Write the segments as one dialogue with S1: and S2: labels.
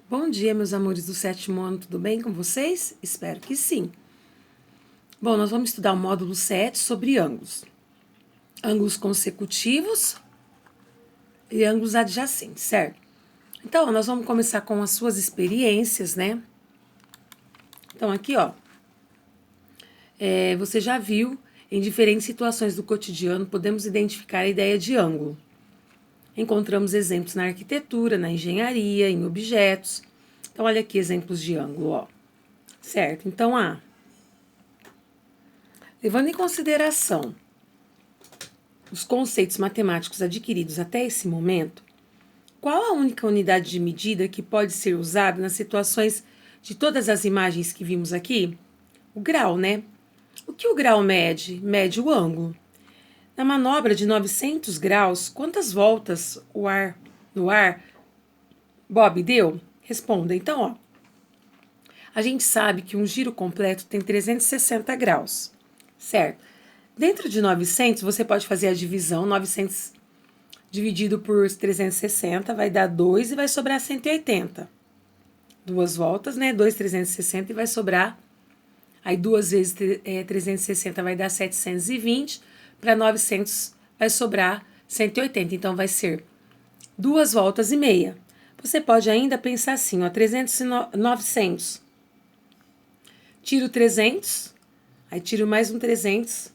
S1: Bom dia, meus amores do sétimo ano, tudo bem com vocês? Espero que sim. Bom, nós vamos estudar o módulo 7 sobre ângulos. Ângulos consecutivos e ângulos adjacentes, certo? Então, nós vamos começar com as suas experiências, né? Então, aqui, ó, você já viu, em diferentes situações do cotidiano, podemos identificar a ideia de ângulo. Encontramos exemplos na arquitetura, na engenharia, em objetos. Então, olha aqui exemplos de ângulo, ó. Certo? Então, levando em consideração os conceitos matemáticos adquiridos até esse momento, qual a única unidade de medida que pode ser usada nas situações de todas as imagens que vimos aqui? O grau, né? O que o grau mede? Mede o ângulo. Na manobra de 900 graus, quantas voltas no ar Bob deu? Responda. Então, ó, a gente sabe que um giro completo tem 360 graus, certo? Dentro de 900, você pode fazer a divisão, 900 dividido por 360 vai dar 2 e vai sobrar 180. Duas voltas, né? 2, 360 e vai sobrar. Aí 2 vezes 360 vai dar 720. Para 900 vai sobrar 180. Então vai ser 2 voltas e meia. Você pode ainda pensar assim, ó, 300 e 900. Tiro 300, aí tiro mais um 300,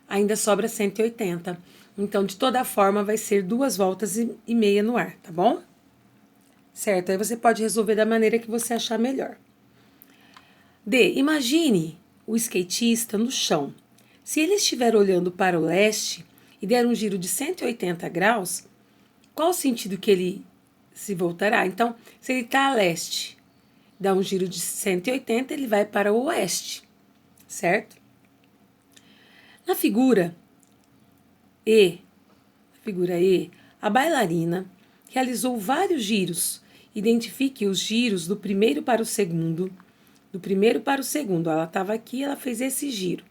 S1: ainda sobra 180. Então, de toda forma, vai ser 2 voltas e meia no ar, tá bom? Certo? Aí você pode resolver da maneira que você achar melhor. D. Imagine o skatista no chão. Se ele estiver olhando para o leste e der um giro de 180 graus, qual o sentido que ele se voltará? Então, se ele está a leste, dá um giro de 180, ele vai para o oeste, certo? Na figura E, a bailarina realizou vários giros. Identifique os giros do primeiro para o segundo. Do primeiro para o segundo. Ela estava aqui, ela fez esse giro.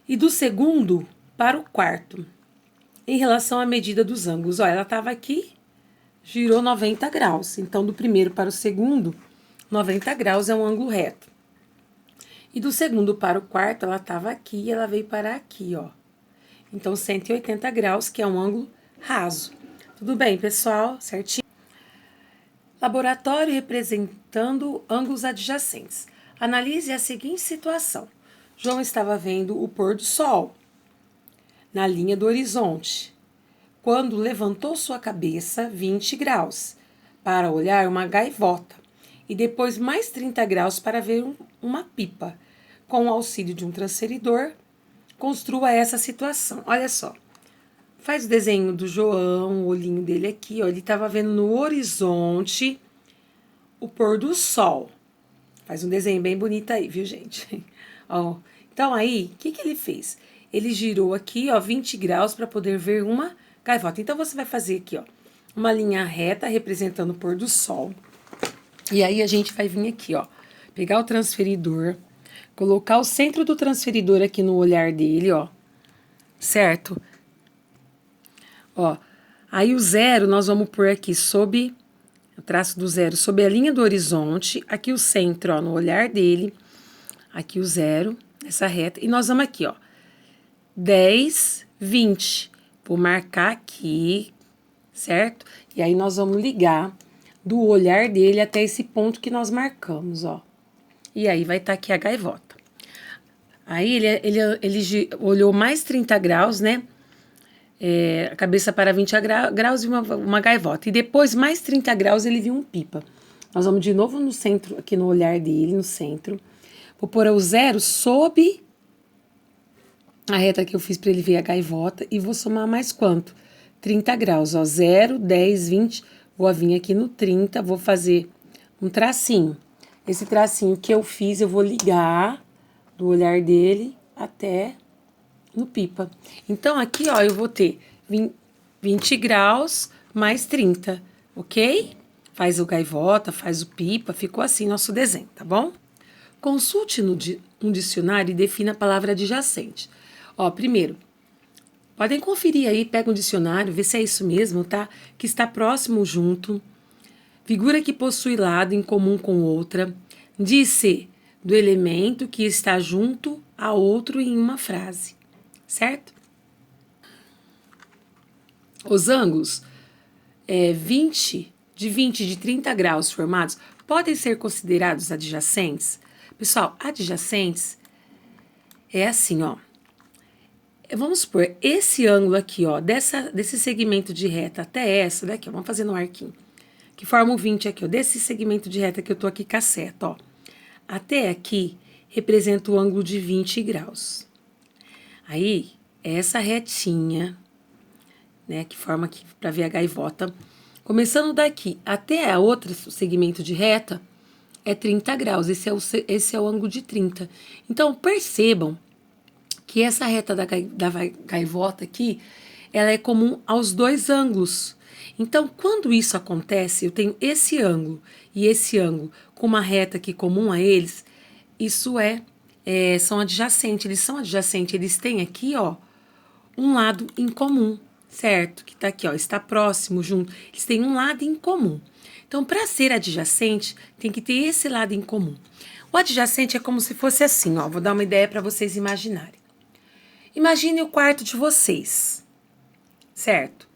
S1: E do segundo para o quarto. Em relação à medida dos ângulos. Ó, ela estava aqui, girou 90 graus. Então, do primeiro para o segundo, 90 graus é um ângulo reto. E do segundo para o quarto, ela estava aqui e ela veio parar aqui, ó. Então, 180 graus, que é um ângulo raso. Tudo bem, pessoal? Certinho? Laboratório representando ângulos adjacentes. Analise a seguinte situação. João estava vendo o pôr do sol na linha do horizonte, quando levantou sua cabeça 20 graus para olhar uma gaivota e depois mais 30 graus para ver uma pipa. Com o auxílio de um transferidor, construa essa situação. Olha só. Faz o desenho do João, o olhinho dele aqui, ó. Ele estava vendo no horizonte o pôr do sol. Faz um desenho bem bonito aí, viu, gente? Ó. Então, aí, o que ele fez? Ele girou aqui, ó, 20 graus para poder ver uma gaivota. Então, você vai fazer aqui, ó, uma linha reta representando o pôr do sol. E aí, a gente vai vir aqui, ó, pegar o transferidor, colocar o centro do transferidor aqui no olhar dele, ó, certo? Ó, aí o zero nós vamos pôr aqui sob, o traço do zero sob a linha do horizonte, aqui o centro, ó, no olhar dele, aqui o zero, essa reta, e nós vamos aqui, ó, 10, 20, vou marcar aqui, certo? E aí nós vamos ligar do olhar dele até esse ponto que nós marcamos, ó. E aí vai estar aqui a gaivota. Aí ele olhou mais 30 graus, né? A cabeça para 20 graus e uma gaivota. E depois, mais 30 graus, ele viu um pipa. Nós vamos de novo no centro, aqui no olhar dele, no centro. Vou pôr o zero sob a reta que eu fiz para ele ver a gaivota. E vou somar mais quanto? 30 graus, ó. 0, 10, 20. Vou vir aqui no 30, vou fazer um tracinho. Esse tracinho que eu fiz, eu vou ligar do olhar dele até no pipa. Então, aqui, ó, eu vou ter 20 graus mais 30, ok? Faz o gaivota, faz o pipa, ficou assim nosso desenho, tá bom? Consulte um dicionário e defina a palavra adjacente. Ó, primeiro, podem conferir aí, pega um dicionário, vê se é isso mesmo, tá? Que está próximo junto. Figura que possui lado em comum com outra. Diz-se do elemento que está junto a outro em uma frase, certo? Os ângulos de 20 e de 30 graus formados podem ser considerados adjacentes. Pessoal, adjacentes é assim, ó. Vamos supor, esse ângulo aqui, ó, desse segmento de reta até essa daqui, ó, vamos fazer no arquinho, que forma o 20 aqui, ó, desse segmento de reta que eu tô aqui com a seta, ó. Até aqui representa o ângulo de 20 graus. Aí, essa retinha, né, que forma aqui para ver a gaivota, começando daqui até a outra segmento de reta, é 30 graus, esse é o ângulo de 30. Então, percebam que essa reta da gaivota aqui, ela é comum aos dois ângulos. Então, quando isso acontece, eu tenho esse ângulo e esse ângulo com uma reta aqui comum a eles, isso são adjacentes, eles têm aqui, ó, um lado em comum, certo? Que tá aqui, ó, está próximo, junto, eles têm um lado em comum. Então, para ser adjacente, tem que ter esse lado em comum. O adjacente é como se fosse assim, ó, vou dar uma ideia para vocês imaginarem. Imagine o quarto de vocês, certo?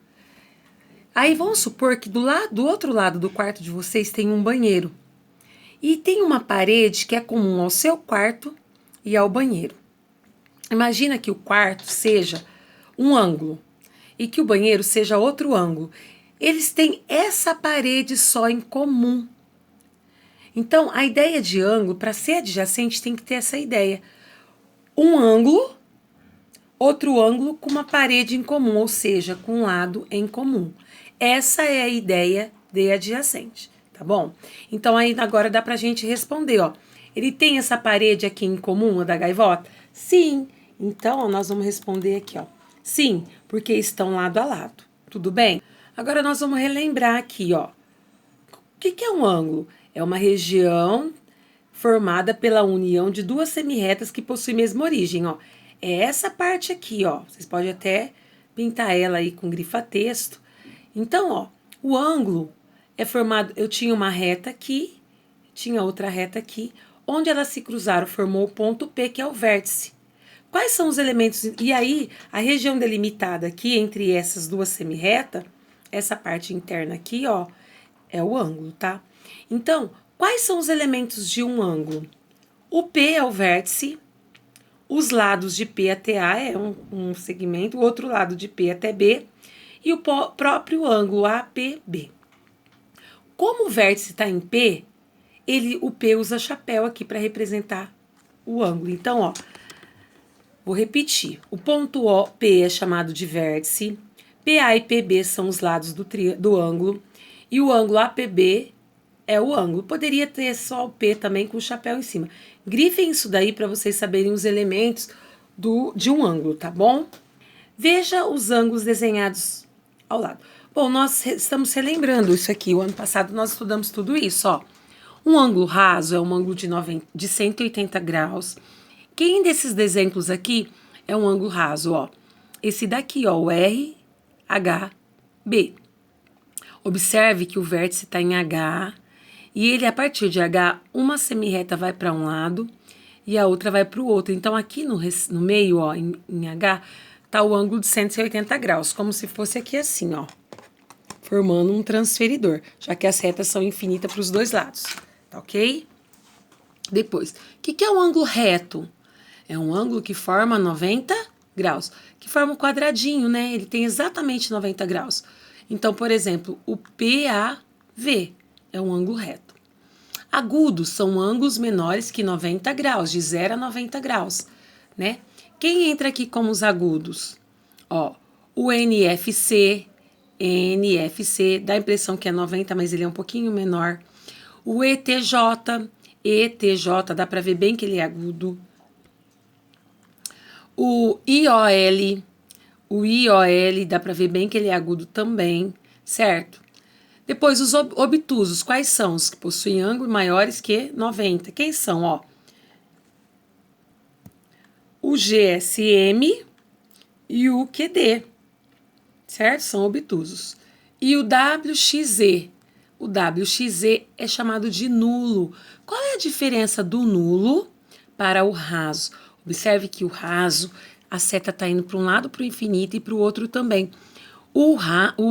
S1: Aí vamos supor que do outro lado do quarto de vocês tem um banheiro. E tem uma parede que é comum ao seu quarto e ao banheiro. Imagina que o quarto seja um ângulo e que o banheiro seja outro ângulo. Eles têm essa parede só em comum. Então, a ideia de ângulo, para ser adjacente, tem que ter essa ideia. Um ângulo, outro ângulo com uma parede em comum, ou seja, com um lado em comum. Essa é a ideia de adjacente, tá bom? Então, aí agora dá pra gente responder, ó. Ele tem essa parede aqui em comum, a da gaivota? Sim. Então, ó, nós vamos responder aqui, ó. Sim, porque estão lado a lado. Tudo bem? Agora, nós vamos relembrar aqui, ó. O que é um ângulo? É uma região formada pela união de duas semirretas que possuem a mesma origem, ó. É essa parte aqui, ó. Vocês podem até pintar ela aí com grifa-texto. Então, ó, o ângulo é formado... Eu tinha uma reta aqui, tinha outra reta aqui. Onde elas se cruzaram, formou o ponto P, que é o vértice. Quais são os elementos... E aí, a região delimitada aqui entre essas duas semirretas, essa parte interna aqui, ó, é o ângulo, tá? Então, quais são os elementos de um ângulo? O P é o vértice, os lados de P até A é um segmento, o outro lado de P até B, e o próprio ângulo APB. Como o vértice está em P, o P usa chapéu aqui para representar o ângulo. Então, ó, vou repetir. O ponto P é chamado de vértice, PA e PB são os lados do ângulo, e o ângulo APB é o ângulo. Poderia ter só o P também com o chapéu em cima. Grifem isso daí para vocês saberem os elementos de um ângulo, tá bom? Veja os ângulos desenhados ao lado. Bom, nós estamos relembrando isso aqui. O ano passado nós estudamos tudo isso, ó. Um ângulo raso é um ângulo de 180 graus. Quem desses exemplos aqui é um ângulo raso, ó? Esse daqui, ó, o RHB. Observe que o vértice está em H e ele, a partir de H, uma semirreta vai para um lado e a outra vai para o outro. Então, aqui no meio, ó, em H, tá o ângulo de 180 graus, como se fosse aqui assim, ó, formando um transferidor, já que as retas são infinitas para os dois lados, tá ok? Depois, o que é um ângulo reto? É um ângulo que forma 90 graus, que forma um quadradinho, né? Ele tem exatamente 90 graus. Então, por exemplo, o PAV é um ângulo reto. Agudos são ângulos menores que 90 graus, de 0 a 90 graus, né? Quem entra aqui como os agudos? Ó, o NFC dá a impressão que é 90, mas ele é um pouquinho menor. O ETJ, dá para ver bem que ele é agudo. O IOL, dá para ver bem que ele é agudo também, certo? Depois, os obtusos, quais são? Os que possuem ângulos maiores que 90. Quem são, ó? O GSM e o QD, certo? São obtusos. E o WXZ, o WXZ é chamado de nulo. Qual é a diferença do nulo para o raso? Observe que o raso, a seta está indo para um lado para o infinito e para o outro também. O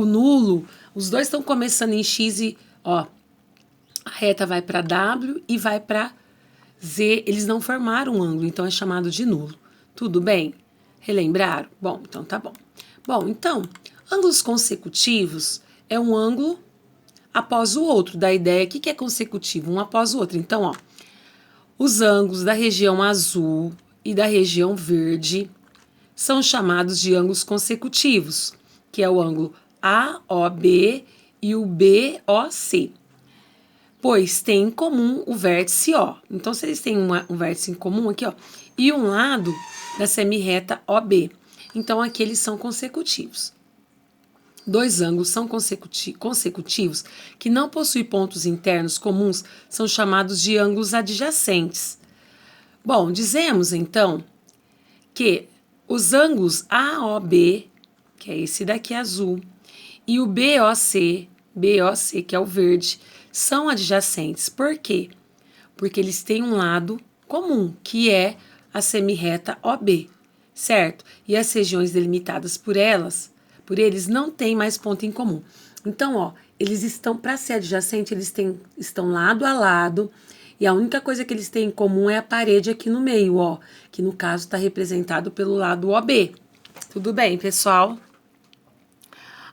S1: nulo, os dois estão começando em X e, ó, a reta vai para W e vai para Z. Eles não formaram um ângulo, então é chamado de nulo. Tudo bem? Relembraram? Bom, então tá bom. Bom, então, ângulos consecutivos é um ângulo após o outro, da ideia. O que é consecutivo? Um após o outro. Então, ó, os ângulos da região azul e da região verde são chamados de ângulos consecutivos, que é o ângulo AOB e o BOC, pois tem em comum o vértice O. Então, se eles têm um vértice em comum aqui, ó, e um lado da semirreta OB, então aqui eles são consecutivos. Dois ângulos são consecutivos que não possuem pontos internos comuns, são chamados de ângulos adjacentes. Bom, dizemos então que os ângulos AOB, que é esse daqui azul, e o BOC, que é o verde, são adjacentes. Por quê? Porque eles têm um lado comum, que é a semirreta OB, certo? E as regiões delimitadas por eles não têm mais ponto em comum. Então, ó, eles estão, para ser adjacente, estão lado a lado, e a única coisa que eles têm em comum é a parede aqui no meio, ó, que no caso está representado pelo lado OB. Tudo bem, pessoal?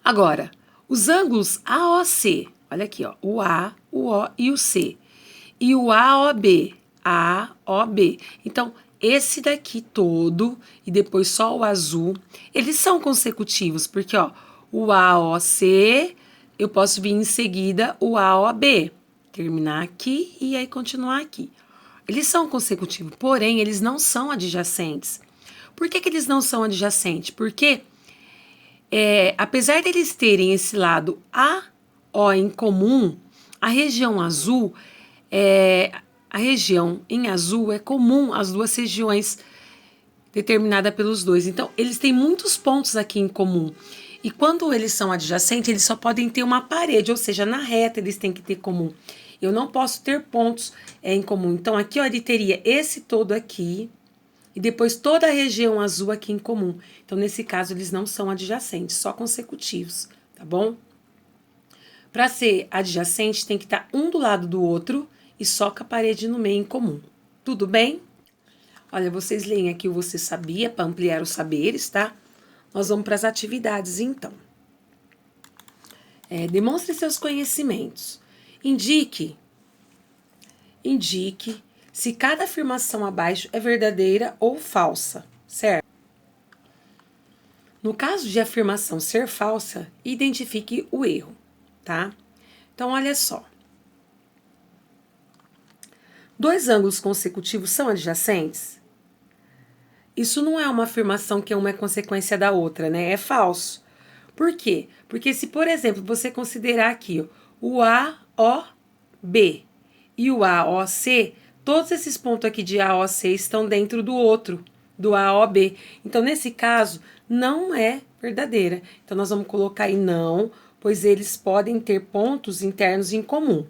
S1: Agora, os ângulos AOC, olha aqui, ó, o A, o O e o C, e o AOB, Então, esse daqui todo, e depois só o azul, eles são consecutivos, porque, ó, o AOC, eu posso vir em seguida o AOB, terminar aqui e aí continuar aqui. Eles são consecutivos, porém, eles não são adjacentes. Por que eles não são adjacentes? Porque, apesar deles terem esse lado AO em comum, a região azul a região em azul é comum às duas regiões determinada pelos dois. Então, eles têm muitos pontos aqui em comum. E quando eles são adjacentes, eles só podem ter uma parede, ou seja, na reta eles têm que ter comum. Eu não posso ter pontos em comum. Então, aqui, ó, ele teria esse todo aqui e depois toda a região azul aqui em comum. Então, nesse caso, eles não são adjacentes, só consecutivos, tá bom? Para ser adjacente, tem que estar um do lado do outro e só com a parede no meio em comum. Tudo bem? Olha, vocês leem aqui o Você Sabia, para ampliar os saberes, tá? Nós vamos para as atividades, então. Demonstre seus conhecimentos. Indique se cada afirmação abaixo é verdadeira ou falsa, certo? No caso de afirmação ser falsa, identifique o erro, tá? Então, olha só. Dois ângulos consecutivos são adjacentes? Isso não é uma afirmação que uma é consequência da outra, né? É falso. Por quê? Porque se, por exemplo, você considerar aqui ó, o AOB e o AOC, todos esses pontos aqui de AOC estão dentro do outro, do AOB. Então, nesse caso, não é verdadeira. Então, nós vamos colocar aí não, pois eles podem ter pontos internos em comum.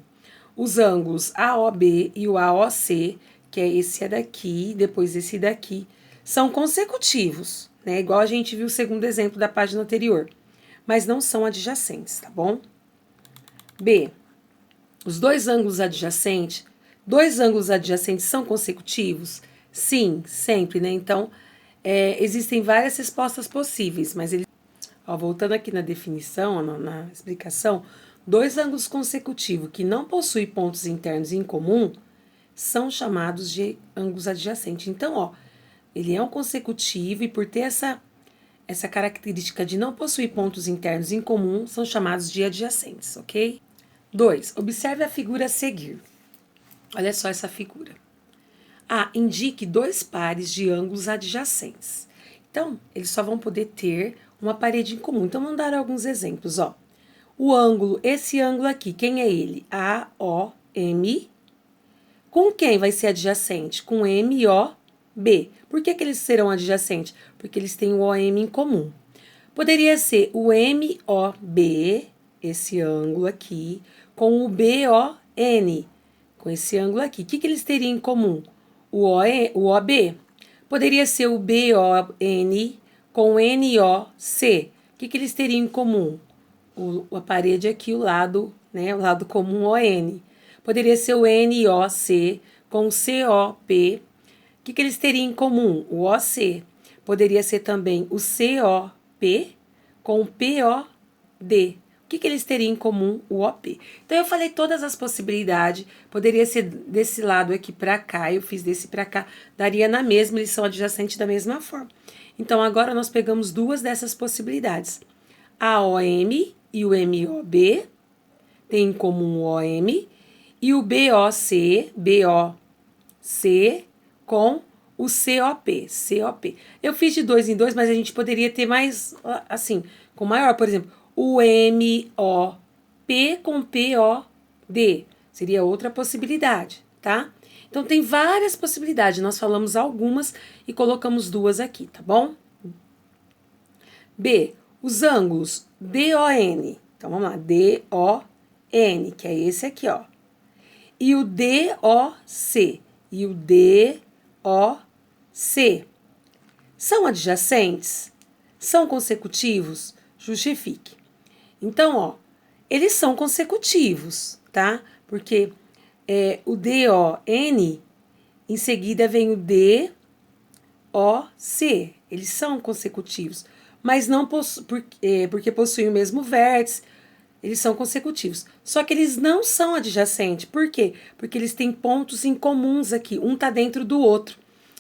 S1: Os ângulos AOB e o AOC, que é esse daqui, depois esse daqui, são consecutivos, né? Igual a gente viu o segundo exemplo da página anterior, mas não são adjacentes, tá bom? B. Os dois ângulos adjacentes são consecutivos? Sim, sempre, né? Então, existem várias respostas possíveis, mas eles... Ó, voltando aqui na definição, na explicação, dois ângulos consecutivos que não possuem pontos internos em comum são chamados de ângulos adjacentes. Então, ó, ele é um consecutivo e por ter essa característica de não possuir pontos internos em comum, são chamados de adjacentes, ok? 2. Observe a figura a seguir. Olha só essa figura. A. Indique dois pares de ângulos adjacentes. Então, eles só vão poder ter uma parede em comum. Então, vamos dar alguns exemplos, ó. O ângulo, esse ângulo aqui, quem é ele? AOM. Com quem vai ser adjacente? Com MOB. Por que eles serão adjacentes? Porque eles têm o OM em comum. Poderia ser o MOB, esse ângulo aqui, com o BON, com esse ângulo aqui. O que eles teriam em comum? O OB. Poderia ser o BON com o NOC. O que eles teriam em comum? A parede aqui, o lado, né, o lado comum ON. Poderia ser o NOC com o COP. O que eles teriam em comum? O OC. Poderia ser também o COP com o POD. O que eles teriam em comum? O OP. Então, eu falei todas as possibilidades. Poderia ser desse lado aqui para cá. Eu fiz desse para cá. Daria na mesma, eles são adjacentes da mesma forma. Então, agora nós pegamos duas dessas possibilidades. A OM e o MOB têm em comum o OM. E o BOC com o COP. Eu fiz de 2 em 2, mas a gente poderia ter mais, assim, com maior, por exemplo, o MOP com POD. Seria outra possibilidade, tá? Então, tem várias possibilidades. Nós falamos algumas e colocamos duas aqui, tá bom? B, os ângulos DON. Então, vamos lá, DON, que é esse aqui, ó. E o DOC. E o DOC. São adjacentes? São consecutivos? Justifique. Então, ó, eles são consecutivos, tá? Porque o DON, em seguida vem o DOC. Eles são consecutivos, mas não porque possuem o mesmo vértice. Eles são consecutivos. Só que eles não são adjacentes. Por quê? Porque eles têm pontos em comuns aqui. Um está dentro do outro.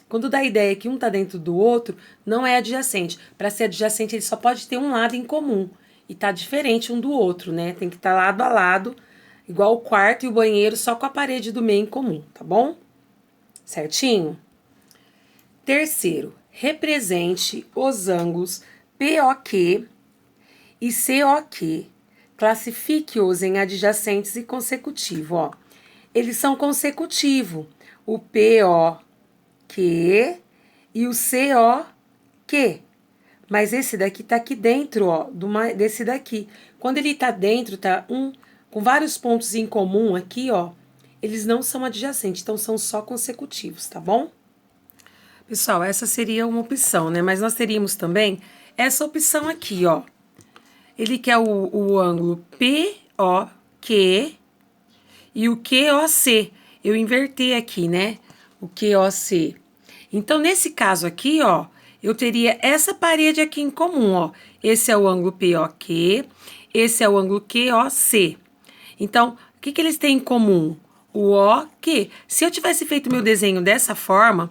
S1: Quando dá a ideia que um está dentro do outro, não é adjacente. Para ser adjacente, ele só pode ter um lado em comum. E tá diferente um do outro, né? Tem que estar lado a lado, igual o quarto e o banheiro, só com a parede do meio em comum, tá bom? Certinho? Terceiro, represente os ângulos POQ e COQ. Classifique-os em adjacentes e consecutivo, ó. Eles são consecutivos, o POQ e o COQ. Mas esse daqui tá aqui dentro, ó, desse daqui. Quando ele tá dentro, tá com vários pontos em comum aqui, ó, eles não são adjacentes, então são só consecutivos, tá bom? Pessoal, essa seria uma opção, né? Mas nós teríamos também essa opção aqui, ó. Ele quer o ângulo POQ e o QOC. Eu inverti aqui, né? O QOC. Então, nesse caso aqui, ó, eu teria essa parede aqui em comum, ó. Esse é o ângulo POQ, esse é o ângulo QOC. Então, o que eles têm em comum? O OQ. Se eu tivesse feito meu desenho dessa forma,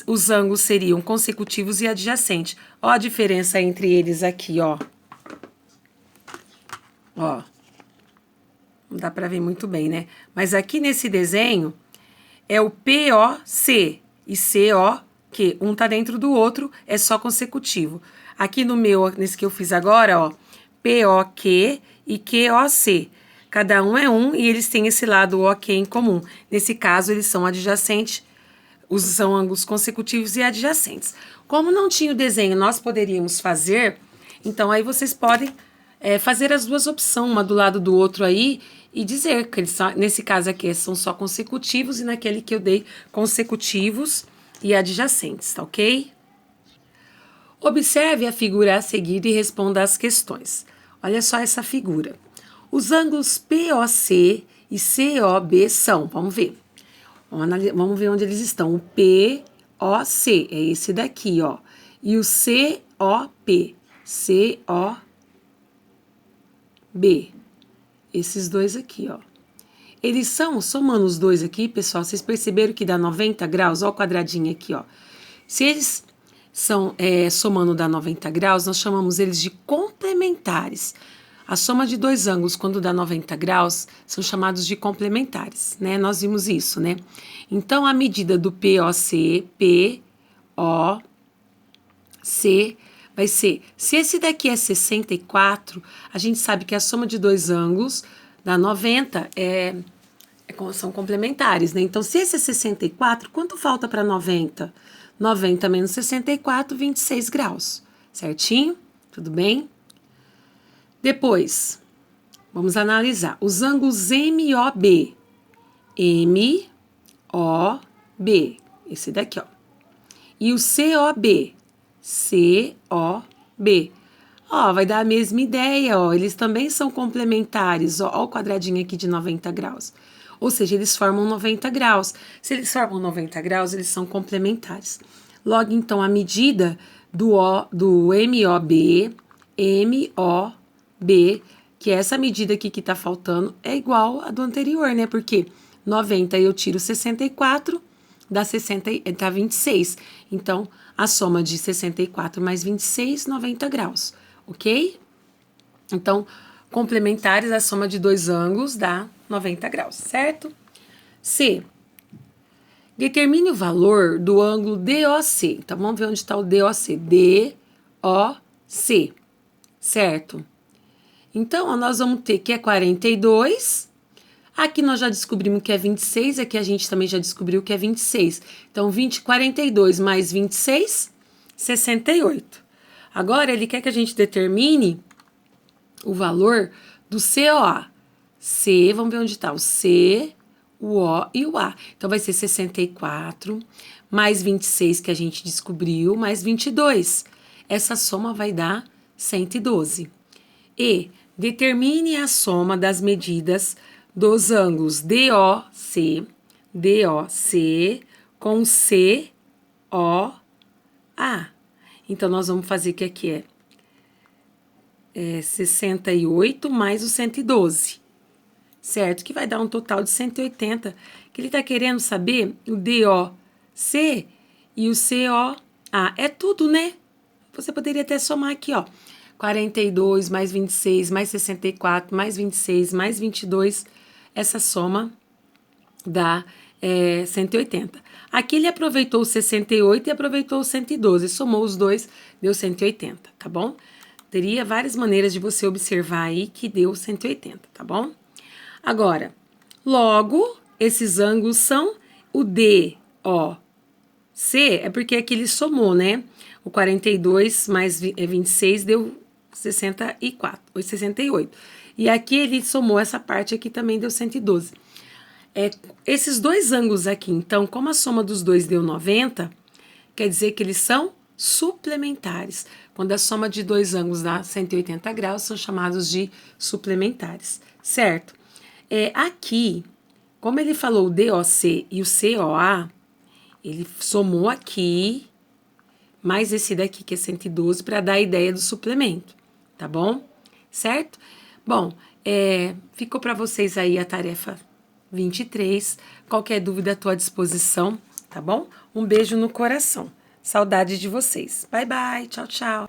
S1: os ângulos seriam consecutivos e adjacentes. Ó a diferença entre eles aqui, ó. Ó, não dá pra ver muito bem, né? Mas aqui nesse desenho é o POC e COQ. Um tá dentro do outro, é só consecutivo. Aqui no meu, nesse que eu fiz agora, ó, POQ e QOC. Cada um é um e eles têm esse lado OK em comum. Nesse caso, eles são adjacentes, são ângulos consecutivos e adjacentes. Como não tinha o desenho, nós poderíamos fazer, então aí vocês podem fazer as duas opções, uma do lado do outro aí, e dizer que eles nesse caso aqui são só consecutivos e naquele que eu dei consecutivos e adjacentes, tá ok? Observe a figura a seguir e responda às questões. Olha só essa figura. Os ângulos POC e COB são, vamos ver. Vamos ver onde eles estão. O POC é esse daqui, ó. E o COP, COB, esses dois aqui, ó. Eles são, somando os dois aqui, pessoal, vocês perceberam que dá 90 graus? Ó o quadradinho aqui, ó. Se eles são somando dá 90 graus, nós chamamos eles de complementares. A soma de dois ângulos, quando dá 90 graus, são chamados de complementares, né? Nós vimos isso, né? Então, a medida do POC, POC, vai ser, se esse daqui é 64, a gente sabe que a soma de dois ângulos dá 90, são complementares, né? Então, se esse é 64, quanto falta para 90? 90 menos 64, 26 graus, certinho? Tudo bem? Depois, Vamos analisar. Os ângulos MOB. MOB. Esse daqui, ó. E o COB. COB. Ó, vai dar a mesma ideia, ó. Eles também são complementares. Ó o quadradinho aqui de 90 graus. Ou seja, eles formam 90 graus. Se eles formam 90 graus, eles são complementares. Logo, então, a medida do MOB, que é essa medida aqui que tá faltando, é igual a do anterior, né? Porque 90 eu tiro 64, dá 26. Então, a soma de 64 mais 26, 90 graus, ok? Então, complementares, a soma de dois ângulos dá 90 graus, certo? C. Determine o valor do ângulo DOC. Então, vamos ver onde está o DOC. DOC, certo? Então, ó, nós vamos ter que é 42. Aqui nós já descobrimos que é 26. Aqui a gente também já descobriu que é 26. Então, 42 mais 26, 68. Agora, ele quer que a gente determine o valor do COA. C, vamos ver onde está o C, o O e o A. Então, vai ser 64 mais 26 que a gente descobriu, mais 22. Essa soma vai dar 112. E determine a soma das medidas dos ângulos DOC com COA. Então, nós vamos fazer que aqui é 68 mais o 112, certo? Que vai dar um total de 180, que ele está querendo saber o DOC e o COA. É tudo, né? Você poderia até somar aqui, ó. 42 mais 26 mais 64 mais 26 mais 22, essa soma dá 180. Aqui ele aproveitou o 68 e aproveitou o 112, somou os dois, deu 180, tá bom? Teria várias maneiras de você observar aí que deu 180, tá bom? Agora, logo, esses ângulos são o DOC, é porque aqui ele somou, né? O 42 mais 26 deu 68. E aqui ele somou essa parte aqui também deu 112. Esses dois ângulos aqui, então, como a soma dos dois deu 90, quer dizer que eles são suplementares. Quando a soma de dois ângulos dá 180 graus, são chamados de suplementares, certo? Aqui, como ele falou o DOC e o COA, ele somou aqui, mais esse daqui que é 112, para dar a ideia do suplemento, tá bom? Certo? Bom, ficou para vocês aí a tarefa 23. Qualquer dúvida, à tua disposição, tá bom? Um beijo no coração. Saudade de vocês. Bye, bye. Tchau, tchau.